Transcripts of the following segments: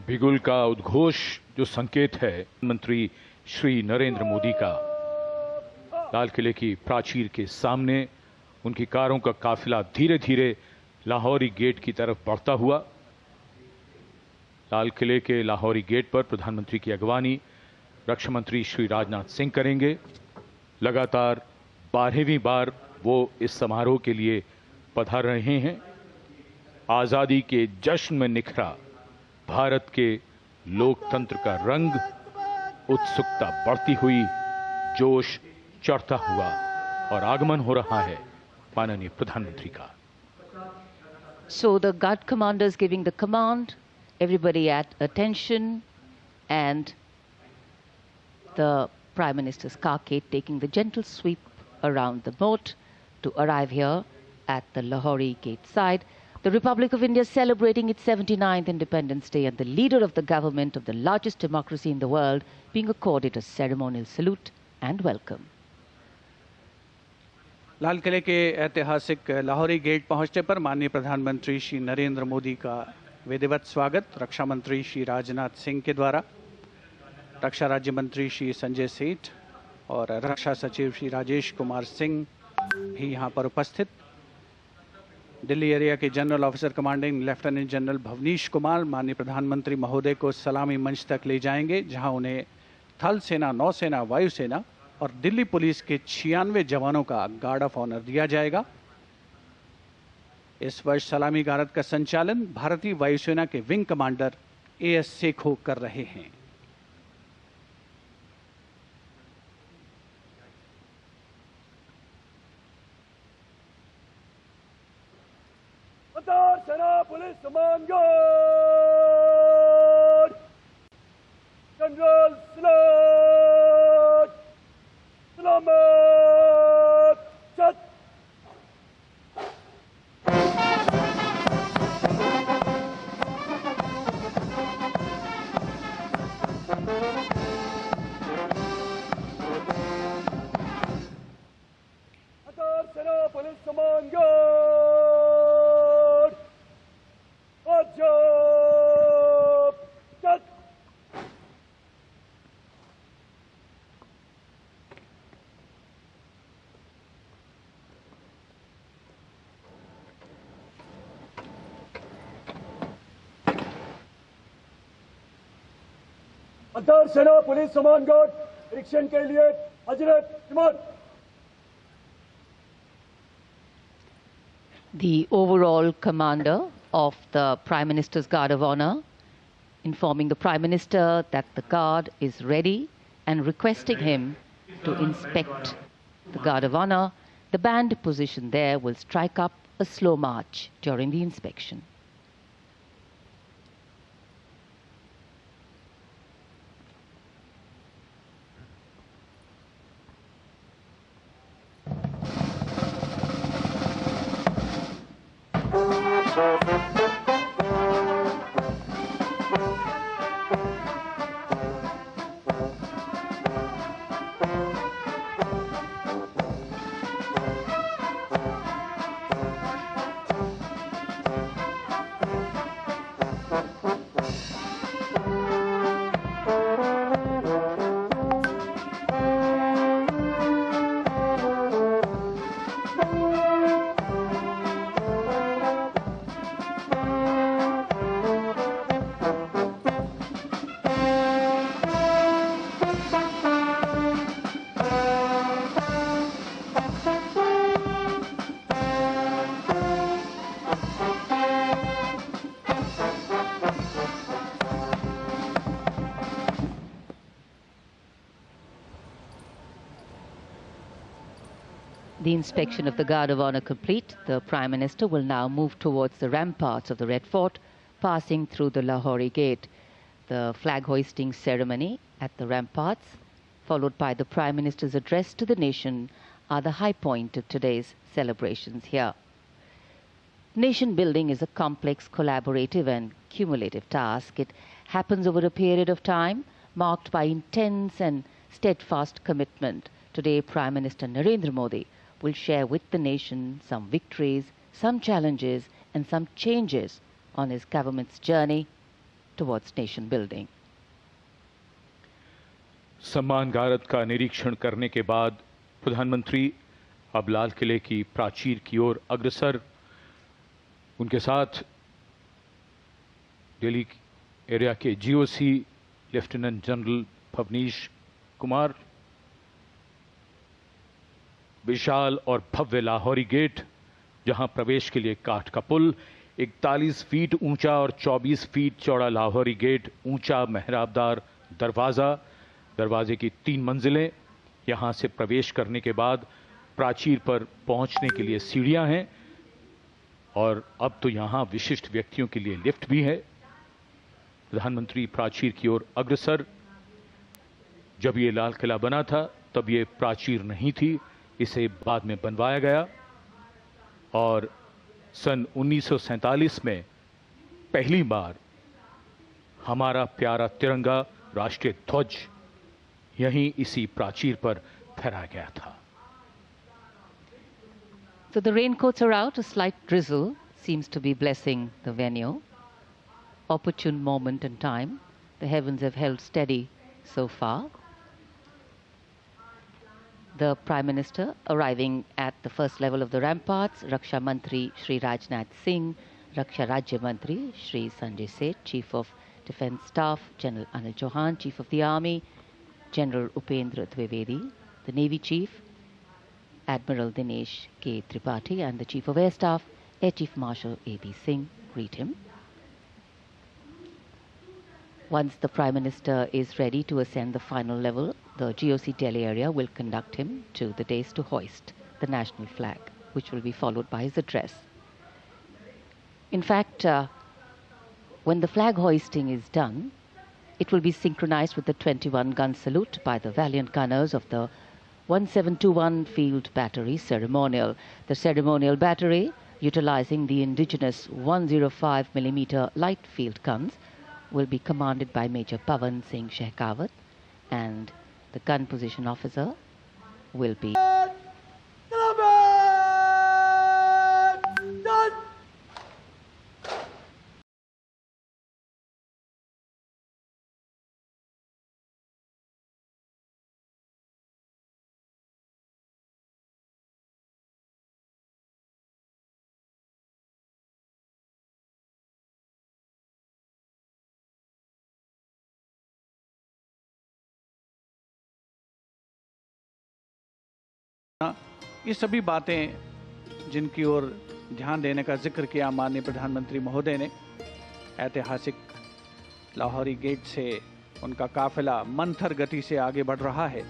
बिगुल का उद्घोष जो संकेत है प्रधानमंत्री श्री नरेंद्र मोदी का, लाल किले की प्राचीर के सामने उनकी कारों का काफिला धीरे धीरे लाहौरी गेट की तरफ बढ़ता हुआ। लाल किले के लाहौरी गेट पर प्रधानमंत्री की अगवानी रक्षा मंत्री श्री राजनाथ सिंह करेंगे। लगातार 12वीं बार वो इस समारोह के लिए पधार रहे हैं। आजादी के जश्न में निखरा भारत के लोकतंत्र का रंग, उत्सुकता बढ़ती हुई, जोश चढ़ता हुआ और आगमन हो रहा है माननीय प्रधानमंत्री का। So the guard commanders giving the command, everybody at attention, and the Prime Minister's carcade taking the gentle sweep around the moat to arrive here at the Lahori gate side. The Republic of India celebrating its 79th Independence Day, and the leader of the government of the largest democracy in the world being accorded a ceremonial salute and welcome. लाल किले के ऐतिहासिक Lahori gate पहुंचने पर माननीय प्रधानमंत्री श्री नरेंद्र मोदी का विधिवत स्वागत रक्षा मंत्री श्री राजनाथ सिंह के द्वारा, रक्षा राज्य मंत्री श्री संजय सेठ और रक्षा सचिव श्री राजेश कुमार सिंह भी यहां पर उपस्थित। दिल्ली एरिया के general officer commanding lieutenant general Bhavnish Kumar माननीय प्रधानमंत्री महोदय को सलामी मंच तक ले जाएंगे, जहां उन्हें थल सेना, नौसेना, वायुसेना और दिल्ली पुलिस के 96 जवानों का गार्ड ऑफ ऑनर दिया जाएगा। इस वर्ष सलामी गारद का संचालन भारतीय वायुसेना के विंग कमांडर एएस सेखो कर रहे हैं। सेना पुलिस कमान गार्ड जनरल सलामत चत। सेना पुलिस कमान गार्ड अजब चत। अंतर सेना पुलिस कमान गार्ड निरीक्षण के लिए हजरत इमाम। The overall commander of the Prime Minister's Guard of Honor informing the Prime Minister that the guard is ready and requesting him to inspect the Guard of Honor. The band positioned there will strike up a slow march during the inspection. The inspection of the Guard of Honor complete, the Prime Minister will now move towards the ramparts of the Red Fort, passing through the Lahori Gate. The flag hoisting ceremony at the ramparts, followed by the Prime Minister's address to the nation, are the high point of today's celebrations here. Nation building is a complex, collaborative and cumulative task. It happens over a period of time marked by intense and steadfast commitment. Today, Prime Minister Narendra Modi will share with the nation some victories, some challenges and some changes on his government's journey towards nation building. सम्मान गारद का निरीक्षण करने के बाद प्रधानमंत्री अब लाल किले की प्राचीर की ओर अग्रसर। उनके साथ दिल्ली एरिया के GOC lieutenant general Bhavnish Kumar. विशाल और भव्य लाहौरी गेट, जहां प्रवेश के लिए काठ का पुल, 41 फीट ऊंचा और 24 फीट चौड़ा लाहौरी गेट, ऊंचा मेहराबदार दरवाजा, दरवाजे की 3 मंजिलें। यहां से प्रवेश करने के बाद प्राचीर पर पहुंचने के लिए सीढ़ियां हैं और अब तो यहां विशिष्ट व्यक्तियों के लिए लिफ्ट भी है। प्रधानमंत्री प्राचीर की ओर अग्रसर। जब ये लाल किला बना था तब ये प्राचीर नहीं थी, इसे बाद में बनवाया गया और सन 1947 में पहली बार हमारा प्यारा तिरंगा राष्ट्रीय ध्वज यहीं इसी प्राचीर पर फहराया गया था। So the raincoats are out. A slight drizzle seems to be blessing the venue. Opportune moment in time. The heavens have held steady so far. The Prime Minister arriving at the first level of the ramparts, Raksha Mantri Shri Rajnath Singh, Raksha Rajya Mantri Shri Sanjay Seth, Chief of Defence Staff General Anil Chauhan, Chief of the Army General Upendra Dwivedi, the Navy Chief Admiral Dinesh K. Tripathi and the Chief of Air Staff Air Chief Marshal A.B. Singh greet him. Once the Prime Minister is ready to ascend the final level, the GOC Delhi area will conduct him to the dais to hoist the national flag, which will be followed by his address. In fact, when the flag hoisting is done, it will be synchronized with the 21-gun salute by the valiant gunners of the 1721 Field Battery Ceremonial. The ceremonial battery, utilizing the indigenous 105mm light field guns, will be commanded by Major Pavan Singh Shekhawat, and the gun position officer will be ये सभी बातें जिनकी ओर ध्यान देने का जिक्र किया माननीय प्रधानमंत्री महोदय ने, ऐतिहासिक लाहौरी गेट से उनका काफिला मंथर गति से आगे बढ़ रहा है।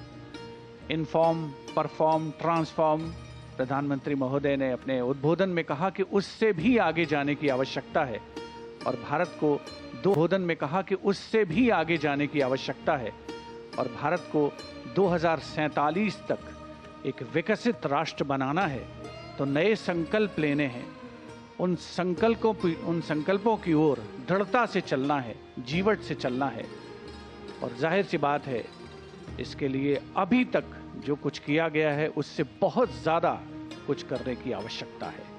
इनफॉर्म, परफॉर्म, ट्रांसफॉर्म, प्रधानमंत्री महोदय ने अपने उद्बोधन में कहा कि उससे भी आगे जाने की आवश्यकता है और भारत को उद्बोधन में कहा कि उससे भी आगे जाने की आवश्यकता है और भारत को 2047 तक एक विकसित राष्ट्र बनाना है तो नए संकल्प लेने हैं। उन संकल्पों की ओर दृढ़ता से चलना है, जीवट से चलना है और जाहिर सी बात है इसके लिए अभी तक जो कुछ किया गया है उससे बहुत ज़्यादा कुछ करने की आवश्यकता है।